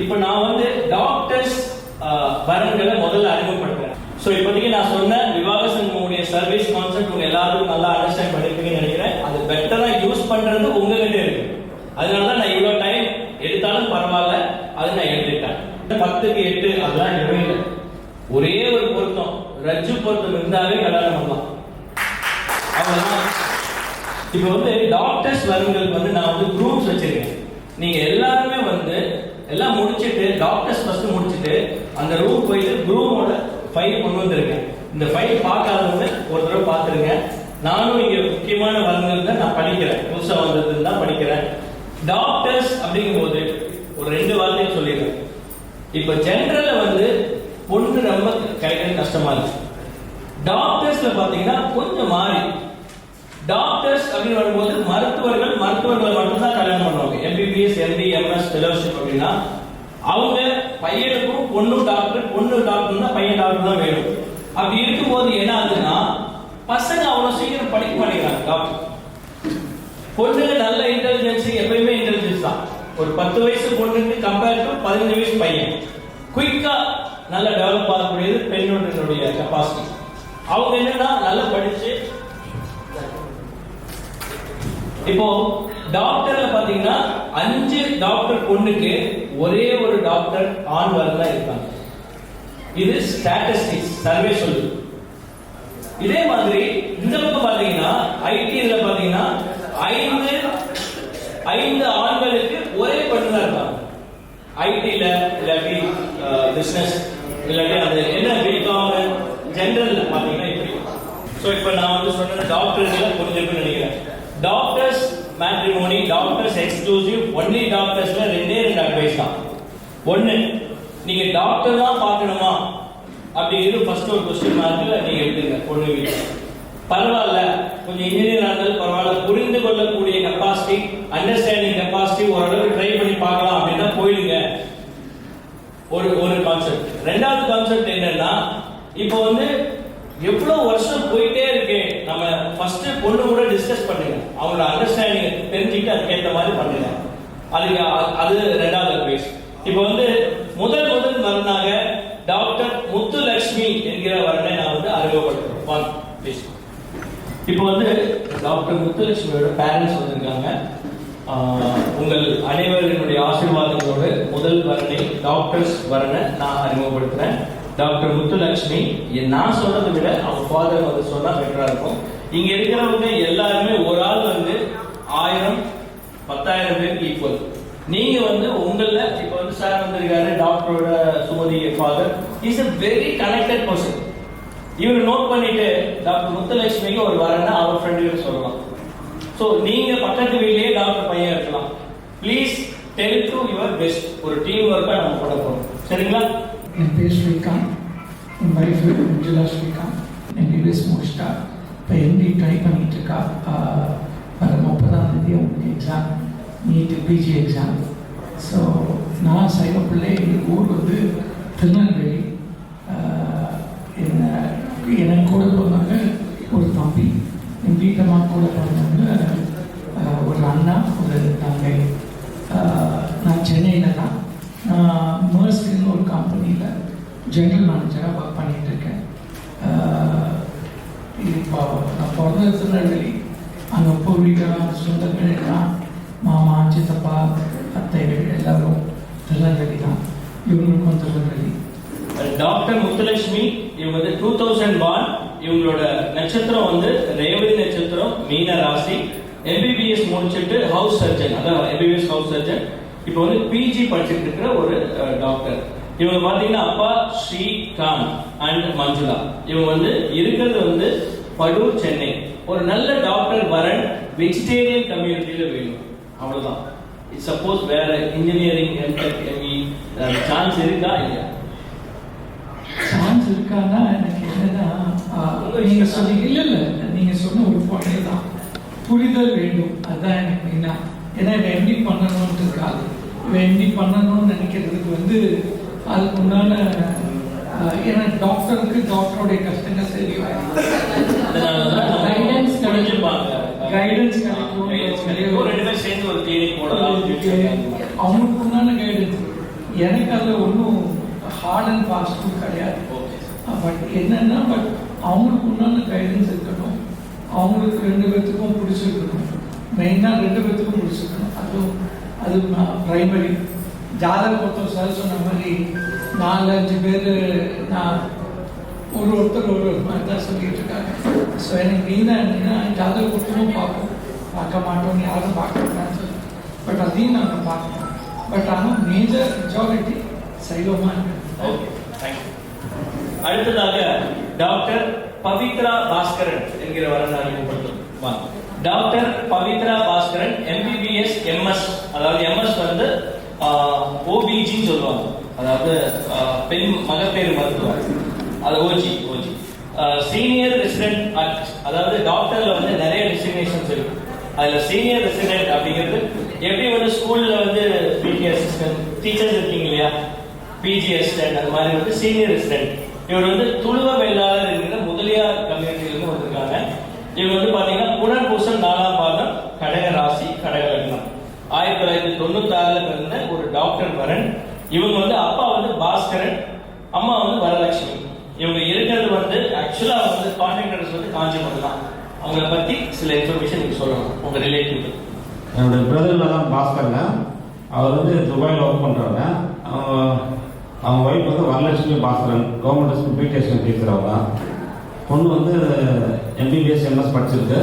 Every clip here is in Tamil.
இப்போ நான் வந்து டாக்டர்ஸ் வரன்களை முதல்ல அறிமுகப்படுத்துறேன். ஸோ இப்போதைக்கு நான் சொன்ன விவாக சங்கமுடைய சர்வீஸ் கான்செப்ட் உங்க எல்லாருக்கும் நல்லா அண்டர்ஸ்டாண்ட் பண்ணிருப்பீங்கன்னு நினைக்கிறேன். அது பெட்டரா யூஸ் பண்றது உங்ககிட்ட இருக்கு. அதனால தான் நான் இவ்வளவு டைம் எடுத்தாலும் பரவாயில்ல, அது நான் எடுத்துட்டேன். 10க்கு 8 அதெல்லாம் எதுவுமே இல்லை. ஒரே ஒரு பொருத்தம், ரஜ்ஜு பொருத்தம் இருந்தாலே கல்யாணம் பண்ணலாம். அவ்வளவுதான். இப்போ வந்து டாக்டர்ஸ் வரன்களுக்கு வந்து நான் வந்து குரூப்ஸ் வச்சிருக்கேன். நீங்க எல்லாருமே வந்து எல்லாம் முடிச்சிட்டு டாக்டர்ஸ் ஃபர்ஸ்ட் முடிச்சிட்டு அந்த ரூம் போயிட்டு குரூமோட ஃபைல் கொண்டு வந்திருக்கேன். இந்த ஃபைல் பார்க்காதவங்க ஒரு தடவை பார்த்துருங்க. நானும் இங்க முக்கியமான வரன்கள் தான் நான் படிக்கிறேன், புதுசா வந்தது தான் படிக்கிறேன். டாக்டர்ஸ் அப்படிங்கும் போது ஒரு 2 வார்த்தையும் சொல்லிடுறேன். இப்ப ஜெனரல்ல வந்து பொண்ணு ரொம்ப கிடைக்கிறது கஷ்டமா இருக்கு. டாக்டர்ஸ்ல பாத்தீங்கன்னா கொஞ்சம் மாறி டாக்டர்ஸ் அப்படின்னு வரும்போது மருத்துவர்களை மட்டும்தான் கல்யாணம் பண்ணுவாங்க. எம்பிபிஎஸ், எம்டி, எம்எஸ், ஃபெலோஷிப் அப்படின்னா அவங்க பையனுக்கும் பொண்ணு டாக்டர் தான் பையன் டாக்டர் தான் வேணும். அப்படி இருக்கும்போது என்ன ஆகுதுன்னா பசங்க அவ்வளவு சீக்கிரம் படிக்க மாட்டேங்கிறாங்க டாக்டர். பொண்ணுங்க நல்ல இன்டெலிஜென்ஸ், எப்பயுமே இன்டெலிஜென்ஸ் தான். ஒரு 10 வயசு பொண்ணுக்கு கம்பேர் டு 15 வயசு பையன் குயிக்கா நல்ல டெவலப் ஆகக்கூடியது பெண்ணுடைய கெப்பாசிட்டி. அவங்க என்னன்னா நல்லா படிச்சு இப்போ டாக்டர்ல பாத்தீங்கன்னா 5 டாக்டர் பொண்ணுக்கு ஒரே ஒரு டாக்டர் ஆண் வரலாம் இருக்காங்க. இது ஸ்டாட்டிஸ்டிக்ஸ் சர்வே சொல்லுது. இதே மாதிரி இந்த பக்கம் பாத்தீங்கன்னா ஐடி இதுல பாத்தீங்கன்னா 5 ஆண்களுக்கு ஒரே பெண்ணு தான் இருக்காங்க. ஐடில இல்லாட்டி பிசினஸ் இல்லாட்டி அது என்ன பிகாம் ஜெனரல் பாத்தீங்கன்னா இப்படி. சோ இப்போ நான் வந்து சொன்ன டாக்டர்ஸ்ல புரிஞ்சிருக்குன்னு நினைக்கிறேன். Doctors matrimony, doctors exclusive, only டாக்டர்ஸ்ல 2 அட்வைஸ் தான். ஒன்னு, நீங்க டாக்டர் தான் பார்க்கணுமா அப்படிங்கிறது ஃபர்ஸ்ட் ஒரு கொஸ்டின் மார்க்ல நீங்க எடுத்துங்க. பொண்ணு வீட்டுல பரவாயில்ல, கொஞ்சம் இன்ஜினியர் ஆனாலும் பரவாயில்ல, புரிந்து கொள்ளக்கூடிய கெப்பாசிட்டி, அண்டர்ஸ்டாண்டிங் கெப்பாசிட்டி ஓரளவுக்கு ட்ரை பண்ணி பார்க்கலாம் அப்படின்னா போயிடுங்க. ஒரு கான்செப்ட். 2வது கான்செப்ட் என்னன்னா, இப்போ வந்து எவ்வளவு வருஷம் போயிட்டே இருக்கு, நம்ம ஃபர்ஸ்ட் பொண்ணு கூட டிஸ்கஸ் பண்ணுங்க, அவங்களோட அண்டர்ஸ்டாண்டிங் தெரிஞ்சுக்கிட்டு அதுக்கேற்ற மாதிரி பண்ணுங்க. அது 2வது அட்வைஸ். இப்போ வந்து முதல் வரனாக டாக்டர் முத்துலட்சுமி என்கிற வரனை நான் வந்து அறிமுகப்படுத்துறேன். இப்போ வந்து டாக்டர் முத்துலட்சுமியோட பேரண்ட்ஸ் வந்திருக்காங்க. உங்கள் அனைவரினுடைய ஆசீர்வாதங்களோடு முதல் வரனை டாக்டர்ஸ் வரனை நான் அறிமுகப்படுத்துறேன். டாக்டர் முத்துலட்சுமி. நான் சொல்றதை விட அவங்க ஃபாதர் வந்து சொன்னா பெட்டரா இருக்கும். இங்க இருக்கிறவங்க எல்லாருமே ஒரு ஆள் வந்து 1000 10,000 பேருக்கு ஈக்குவல். நீங்க வந்து உங்கள இப்ப வந்து சார் வந்திருக்காரு, டாக்டரோட Sumathi father is a very connected person. இவங்க நோட் பண்ணிட்டு டாக்டர் முத்துலட்சுமிக்கு ஒரு வரனா அவர் ஃப்ரெண்டுன்னு சொல்லலாம். சோ நீங்க பக்கத்து வீட்லயே டாக்டர் பையன் இருக்கலாம். Please tell to your best. ஒரு டீம் ஒர்க்கா நம்ம பண்ண போறோம். சரிங்களா? என் பேர் ஸ்ரீகாந்த், என் வைஃப் மஞ்சுளா ஸ்ரீகாந்த். என் யூஎஸ் முடிச்சிட்டா, இப்போ எம்டி ட்ரை பண்ணிட்டு இருக்கா. வர 30ஆம் தேதி உங்களுக்கு exam, NEET PG exam. So நான் சைவப்பிள்ளை, எங்கள் ஊர் வந்து திருநெல்வேலி. எனக்கு கூட பிறந்தாங்க ஒரு தம்பி, என் வீட்டம்மா கூட பிறந்தவங்க ஒரு அண்ணா, ஒரு தங்கை. நான் சென்னையில் தான், நான் மர்ஸ்ன்னு ஒரு கம்பெனியில் ஜெனரல் மேனேஜராக ஒர்க் பண்ணிகிட்டு இருக்கேன். இப்போ நான் பிறந்த திருநெல்வேலி, அங்கே பூர்வீகமாக சொந்தங்கள் எல்லாம் மாமா, சித்தப்பா, அத்தைகள் எல்லாரும் திருநெல்வேலி தான். இவங்களுக்கும் திருநெல்வேலி. டாக்டர் முத்துலட்சுமி இவங்க வந்து 2000 பார்ன். இவங்களோட நட்சத்திரம் வந்து ரேவதி நட்சத்திரம், மீன ராசி. எம்பிபிஎஸ் முடிச்சுட்டு ஹவுஸ் சர்ஜன், அதான் எம்பிபிஎஸ் ஹவுஸ் சர்ஜன். இப்போ வந்து பிஜி படிச்சுட்டு இருக்கிற ஒரு டாக்டர். இவங்க பாத்தீங்கன்னா அப்பா ஸ்ரீகாந்த் அண்ட் மஞ்சுளா. இவங்க வந்து இருக்கிறது வந்து படூர், சென்னை. ஒரு நல்ல டாக்டர் வரன் வெஜிடேரியன் கம்யூனிட்டியில வேணும், அவ்வளவுதான். சப்போஸ் வேற இன்ஜினியரிங், எம்டெக், எம்இ சான்ஸ் இருக்கா? இல்லையா? சான்ஸ் இருக்கான்னா எனக்கு என்னன்னா, நீங்க சொன்னீங்க இல்ல நீங்க சொன்ன ஒரு பாயிண்ட் தான், புரிதல் வேண்டும். அதுதான் எனக்கு மெயினா. ஏன்னா இவன் எம்டி பண்ணணும்னு இருக்காது. இவன் எம்டி பண்ணணும்னு நினைக்கிறதுக்கு வந்து அதுக்கு உண்டான, ஏன்னா டாக்டருக்கு டாக்டருடைய கஷ்டங்கள் தெரியும், கைடன்ஸ் கிடைச்சிருப்பாங்க, கைடன்ஸ் கிடைக்கும், சேர்ந்து ஒரு கிளினிக் போடலாம், அவங்களுக்கு உண்டான கைடன்ஸ். எனக்கு அதில் ஒன்றும் ஹார்ட் அண்ட் ஃபாஸ்ட்டும் கிடையாது. ஓகே. பட் என்னென்னா அவங்களுக்கு உண்டான கைடன்ஸ் இருக்கணும், அவங்களுக்கு 2 பேர்த்துக்கும் பிடிச்சிருக்கணும், மெயினாக 2 பேர்த்துக்கும் பிடிச்சிருக்கணும். அது ப்ரைமரி. ஜாதக பொறுத்தவரை சார் சொன்ன மாதிரி 4-5 பேர் நான் ஒருத்தர் ஒரு மாதிரி தான் சொல்லிட்டு இருக்காங்க. ஸோ எனக்கு மெயினாக என்னன்னா ஜாதக பொறுத்தமும் பார்க்க மாட்டோம், யாரும் பார்க்க மாட்டான்னு சொல்லி. பட் அதையும் நாங்கள் பார்க்கணும். பட் ஆனால் மேஜர் மெஜாரிட்டி சைவமாக இருக்கு. Okay, thank you. அடுத்ததாக டாக்டர் பவித்ரா பாஸ்கரன் என்கிற வரலாறு அறிமுகப்படுத்தும். Doctor Pavithra Baskaran MBBS MS, அதாவது MS வந்து OBG சொல்லுவாங்க, அதாவது பெண் மகப்பேறு மருத்துவர், அது OG. சீனியர் ரெசிடென்ட் அட், அதாவது டாக்டர்ல வந்து நிறைய டெசிக்னேஷன்ஸ் இருக்கு. அதுல சீனியர் ரெசிடென்ட் அப்படிங்கிறது எப்படி வந்து ஸ்கூல்ல வந்து PT அசிஸ்டன்ட் டீச்சர்ஸ் இருக்கீங்க இல்லையா, PG அசிஸ்டன்ட், அது மாதிரி வந்து சீனியர் ரெசிடென்ட். இவர் வந்து துளுவ வெள்ளாளர் என்கிற முதலியார் கம்யூனிட்டியிலிருந்து வந்திருக்காங்க. இவங்க வந்து பாத்தீங்கன்னா புனர்பூசம் 4ஆம் பாதம், கடக ராசி, கடக லக்னம். 1996ல பிறந்த ஒரு டாக்டர் வரன். இவங்க வந்து அப்பா வந்து பாஸ்கரன், அம்மா வந்து வரலட்சுமி. இவங்க இருக்கிறது வந்து ஆக்சுவலா வந்து கான்டாக்ட் அட்ரஸ் வந்து காஞ்சிபுரம் தான். அவங்கள பத்தி சில இன்ஃபர்மேஷன் நீங்க சொல்லணும், உங்க ரிலேட்டிவ். என்னோட பிரதர்ல தான் பாஸ்கர்ங்க. அவர் வந்து துபாயில் ஒர்க் பண்றாங்க. அவங்க ஒய்ஃப் வந்து Varalakshmi Baskaran, government school BDS teacher. அவங்க பொண்ணு வந்து MBBS MS படிச்சிருக்கு.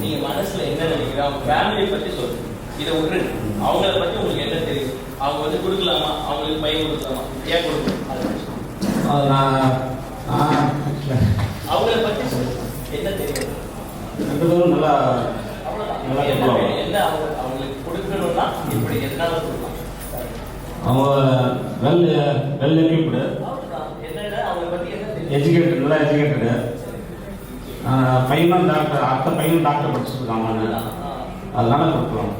நீங்க மனசுல என்ன நினைக்கிறீங்க, அவங்க ஃபேமிலி பத்தி சொல்லுங்க. இதை விட்டு அவங்கள பத்தி உங்களுக்கு என்ன தெரியும்? அவங்க வந்து கொடுக்கலாமா, அவங்களுக்கு பையன் கொடுக்கலாமா, ஏன் கொடுக்கணும், அவங்கள பத்தி சொல்லுங்க. என்ன தெரியும்? 2 பேரும் நல்லா என்ன அவங்களுக்கு கொடுக்கணும்னா இப்படி எதனால கொடுக்கலாம்? அவங்க வெல் எக்யூப்டு, என்னன்னா அவங்கள பத்தி என்ன தெரியும்? எஜுகேட்டட், நல்லா எஜுகேட்டடு. பையனும் டாக்டர், அடுத்த பையனும் டாக்டர் படிச்சிருக்காங்க, அதனால கொடுக்கலாம்.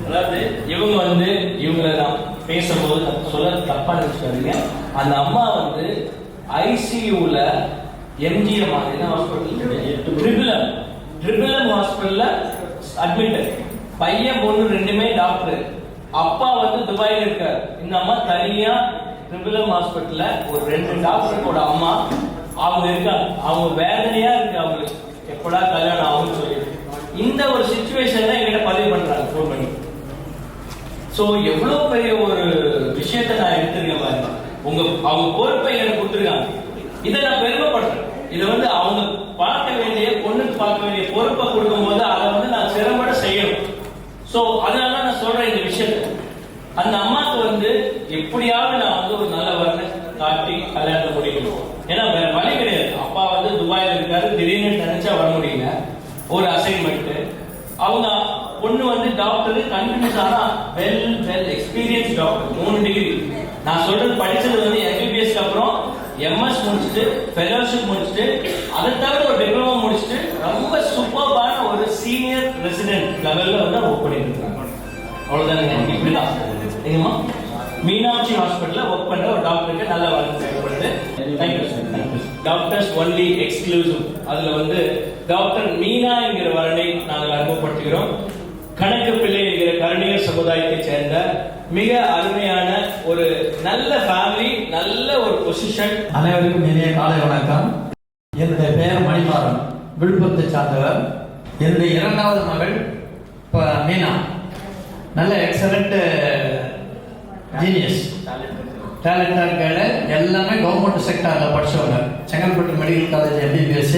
அதாவது இவங்க வந்து இவங்களை நான் பேசும்போது சொல்ல தப்பா நினைச்சுக்காதீங்க. அந்த அம்மா வந்து ICUல MGM என்ன ஹாஸ்பிட்டல், ட்ரிபிளம் ஹாஸ்பிட்டல்ல அட்மிட். பையன் பொண்ணு 2மே டாக்டர். அப்பா வந்து துபாயில இருக்காரு. இந்த அம்மா தனியா ட்ரிபிளம் ஹாஸ்பிட்டல்ல ஒரு 2 டாக்டரோட அம்மா அவங்க இருக்காங்க. அவங்க வேதனையா இருக்கு அவங்களுக்கு, எப்படா கல்யாணம் ஆகும்னு சொல்லி. இந்த ஒரு சிச்சுவேஷன் என்கிட்ட பதிவு பண்றாங்க ஃபோன் பண்ணி. சோ எவ்வளவு பெரிய ஒரு விஷயத்தை நான் எடுத்திருக்கேன் பாருங்க. அவங்க பொறுப்பை எனக்கு கொடுத்துருக்காங்க. இதை நான் பெருமைப்படுறேன். இதை வந்து அவங்க பார்க்க வேண்டிய, பொண்ணுக்கு பார்க்க வேண்டிய பொறுப்பை கொடுக்கும் போது அதை வந்து நான் சிறம்பட செய்யணும். சோ அதனால நான் சொல்றேன் இந்த விஷயத்தை. அந்த அம்மாவுக்கு வந்து எப்படியாவது நான் வந்து ஒரு நல்ல வரனை காட்டி கல்யாணத்தை முடிக்கணும். ஏன்னா வேற வழி கிடையாது. அப்பா வந்து துபாயில இருக்காரு, திடீர்னு நினைச்சா வர முடியல, ஒரு அசைன்மெண்ட். அவங்க பொண்ணு வந்து டாக்டர், கண்டினியூஸ் ஆனா வெல் எக்ஸ்பீரியன்ஸ் டாக்டர், 3 டிகிரி. நான் சொல்றது படிச்சது வந்து MBBS அப்புறம் MS முடிச்சுட்டு, ஃபெலோஷிப் முடிச்சுட்டு, அதை தவிர ஒரு டிப்ளமோ முடிச்சுட்டு, ரொம்ப சூப்பர்பான ஒரு சீனியர் ரெசிடென்ட் லெவல்ல வந்து ஒர்க் பண்ணிட்டு இருக்காங்க. அவ்வளவுதானுங்க. இப்படிதான் எங்கம்மா மீனாட்சி ஹாஸ்பிட்டல்ல ஒர்க் பண்ற ஒரு டாக்டருக்கு நல்ல வளர்ச்சி தேவைப்படுது. Thank you sir. Doctors only exclusive. அதுல வந்து டாக்டர் மீனா என்கிற வரனை நாங்கள் அறிமுகப்படுத்துகிறோம். கணக்கு பிள்ளை என்கிற கருணியர் சமுதாயத்தை சேர்ந்த மிக அருமையான ஒரு நல்ல ஃபேமிலி, நல்ல ஒரு பொசிஷன். அனைவருக்கும் இனிய காலை வணக்கம். என்னுடைய பெயர் மணிமாறன், விழுப்புரத்தை சார்ந்தவர். என்னுடைய 2வது மகள் மீனா, நல்ல எக்ஸலண்ட் ஜீனியஸ், டேலண்டட் கேர்ள். எல்லாமே கவர்மெண்ட் செக்டார்ல படிச்சவங்க. Chengalpattu medical college MBBS,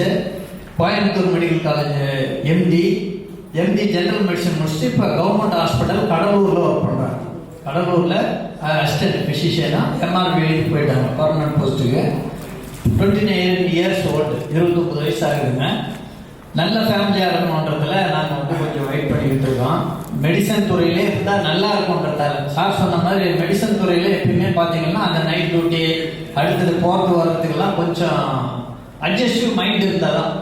Coimbatore medical college MD general medicine முடிச்சுட்டு இப்போ கவர்மெண்ட் ஹாஸ்பிட்டல் கடலூர்ல ஒர்க் பண்றாங்க. கடலூர்ல அசிஸ்டன்ட் பிசிஷியனா MRBD போயிட்டாங்க பர்மனன்ட் போஸ்ட்டுக்கு. 29 இயர்ஸ் ஓல்டு, 29 வயசு ஆகுதுங்க. நல்ல ஃபேமிலியாக இருக்கணுன்றதுல நாங்கள் வந்து கொஞ்சம் வெயிட் பண்ணிக்கிட்டு இருக்கோம். மெடிசன் துறையிலே இருந்தால் நல்லா இருக்கும்ன்றதால சார் சொன்ன மாதிரி மெடிசன் துறையில எப்பயுமே பார்த்தீங்கன்னா அந்த நைட் டியூட்டி, அடுத்தது போகிறது வர்றதுக்கெல்லாம் கொஞ்சம் அட்ஜஸ்டிவ் மைண்ட் இருந்தால் தான்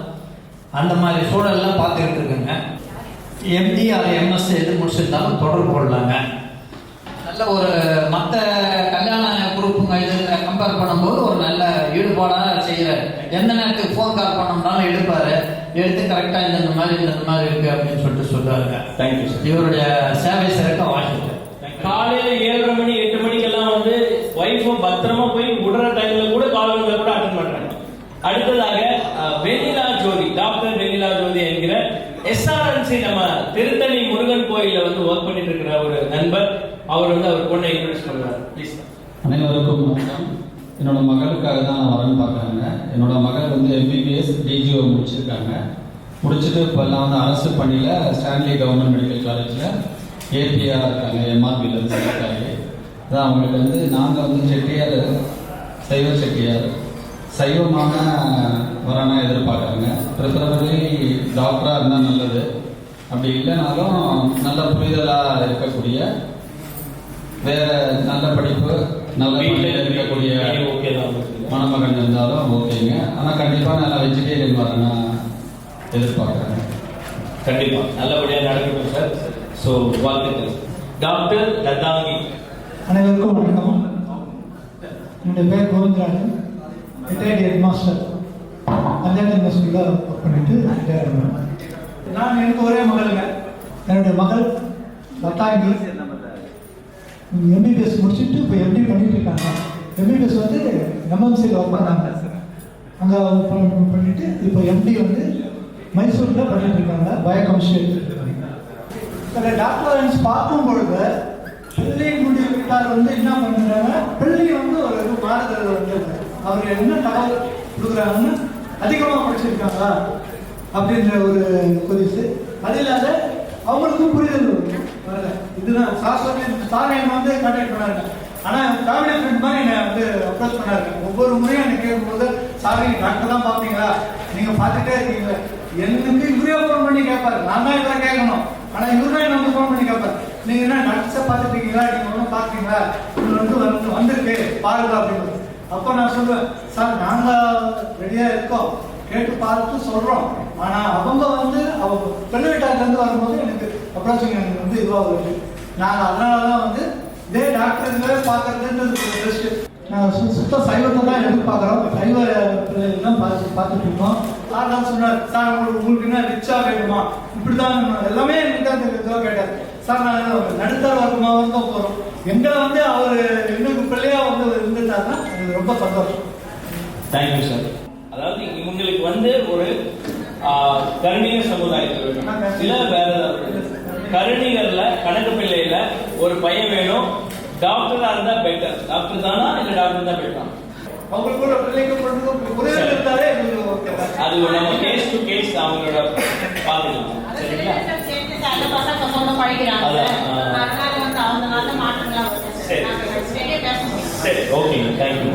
அந்த மாதிரி சூழல்லாம் பார்த்துக்கிட்டு இருக்குங்க. MD அது MS எது முடிச்சிருந்தாலும் தொடர்பு கொள்ளலாங்க. நல்ல ஒரு மற்ற கல்யாண குரூப்புங்க இது கம்பேர் பண்ணும்போது ஒரு நல்ல ஈடுபாடாக செய்கிறார். எந்த நேரத்துக்கு ஃபோன் கால் பண்ணோம்னாலும் எடுப்பார். எடுத்து கரெக்டாக இந்த மாதிரி இருக்கு அப்படின்னு சொல்லிட்டு சொல்றாருங்க. Thank you sir. இவருடைய சேவை சிறக்க வாழ்த்துக்கள். காலையில 7:30 மணி 8 மணிக்கெல்லாம் வந்து ஒய்ஃபை பத்திரமா போய் விடுற டைம்ல கூட கால் வந்தா கூட அட்டன் பண்றாங்க. அடுத்ததாக வெண்ணிலா ஜோதி, டாக்டர் வெண்ணிலா ஜோதி என்கிற எஸ்ஆர்என்சி நம்ம திருத்தணி முருகன் கோயில வந்து ஒர்க் பண்ணிட்டு இருக்கிற ஒரு நண்பர். அவர் வந்து அவர் பொண்ணை இன்ட்ரோடியூஸ் பண்றாரு. ப்ளீஸ். அனைவருக்கும் வணக்கம். என்னோட மகளுக்காக தான் நான் வரேன்னு பார்க்குறாங்க. என்னோட மகள் வந்து MBBS DGO முடிச்சிருக்காங்க. முடிச்சுட்டு இப்போல்லாம் வந்து அரசு பணியில் ஸ்டான்லி கவர்மெண்ட் மெடிக்கல் காலேஜில் APR இருக்காங்க, MRBல இருந்து செலக்ட் ஆகி. அதான் அவங்களுக்கு வந்து நாங்கள் வந்து செட்டியார், சைவ செட்டியார், சைவமான வரனா எதிர்பார்க்குறாங்க. ப்ரிஃபரபிளி டாக்டராக இருந்தால் நல்லது. அப்படி இல்லைனாலும் நல்ல புரிதலாக இருக்கக்கூடிய, வேற நல்ல படிப்பு, நல்ல பணியில் இருக்கக்கூடிய மணமகன் இருந்தாலும் ஓகேங்க. ஆனால் கண்டிப்பாக நல்லா வெஜிடேரியன் வரனா எதிர்பார்க்குறாங்க. கண்டிப்பா நல்லபடியா நடக்கட்டும் சார். ஸோ வாழ்த்துக்கள். டாக்டர் லதாங்கி. அனைவருக்கும் வணக்கம். என்னுடைய பேர் Govindarajan, retired head master, panchayat யூனிவர்சிட்டியில் ஒர்க் பண்ணிட்டு ரிட்டையர் பண்ணேன். நான் எனக்கு ஒரே மகளுங்க. என்னுடைய மகள் லதாங்கி MBBS முடிச்சுட்டு இப்போ MD பண்ணிட்டு இருக்காங்க. MBBS வந்து MMCயில் ஒர்க் பண்ணாங்க. அங்கே பண்ணிட்டு இப்போ MD வந்து மைசூரில் பண்ணிட்டு இருக்காங்க, பயோகெமிஸ்ட்ரி. சில டாக்டர் பார்க்கும் பொழுது பிள்ளை முடிவு வீட்டார் வந்து என்ன பண்ணுறாங்க, பிள்ளை வந்து ஒரு மாறுதல் வந்து அவர் என்ன தகவல் கொடுக்குறாங்கன்னு அதிகமாக படிச்சிருக்காங்க அப்படின்ற ஒரு கொதிச்சு. அது இல்லாத அவங்களுக்கும் புரிதல் வரல. இதுதான் சார் என்னை வந்து கான்டாக்ட் பண்ணாருங்க. ஆனால் ஃபேமிலி ஃப்ரெண்ட் மாதிரி என்னை வந்து அப்ரோச் பண்ணாருங்க. ஒவ்வொரு முறையும் எனக்கு கேட்கும்போது, சார் நீங்கள் டாக்டர் தான் பார்ப்பீங்களா, நீங்கள் பார்த்துட்டே இருக்கீங்க, எனக்கு இவரே ஃபோன் பண்ணி கேட்பாரு. நான் தான் இவரை கேட்கணும், ஆனால் இவரு தான் என்ன வந்து ஃபோன் பண்ணி கேட்பாரு, நீங்கள் என்ன டாக்டர்ஸை பார்த்துட்டு இருக்கீங்களா, நீங்கள் ஒன்றும் பார்க்குறீங்களா, இவங்க வந்து வந்திருக்கு பாருங்க அப்படின்னு. அப்போ நான் சொல்லுவேன், சார் நாங்கள் ரெடியாக இருக்கோம், கேட்டு பார்த்து சொல்கிறோம். ஆனால் அவங்க வந்து அவங்க பெண்ணு வீட்டார்லேருந்து வரும்போது எனக்கு அப்ரோச்சிங் எனக்கு வந்து இதுவாக வருது. நாங்கள் அதனால தான் வந்து இதே டாக்டருங்களே பார்க்கறதுன்றது பெஸ்ட்டு. நாங்கள் சுத்த சைவத்தை தான் எதிர்பார்க்குறோம். சைவ எல்லாம் பார்த்துட்டு இருக்கோம். சார் தான் சொன்னார், சார் உங்களுக்கு என்ன ரிச்சாக வேணுமா, இப்படி தான் எல்லாமே எனக்கு தான் இதுவாக கேட்டார். சார் நாங்கள் நடுத்தர வர்க்கமாக தான் போகிறோம். எங்களை வந்து அவர் எங்களுக்கு பிள்ளையாக வந்து இருந்துட்டாருன்னா எனக்கு ரொம்ப சந்தோஷம். Thank you sir. அதாவது இவங்களுக்கு வந்து ஒரு கருணிக சமுதாயத்தில் சில வேற கருணிகர்ல கணக்கு பிள்ளையில ஒரு பையன் வேணும். டாக்டரா இருந்தா பெட்டர். டாக்டர் தானா இல்ல டாக்டர் தான் பெட்டரா? அவங்களுக்கு ஒரு பிள்ளைக்கு புரிதல் இருந்தாலே அது நம்ம கேஸ் டு கேஸ் அவங்களோட பாத்துக்கலாம். சரிங்களா? சரி, ஓகே, தேங்க்யூ.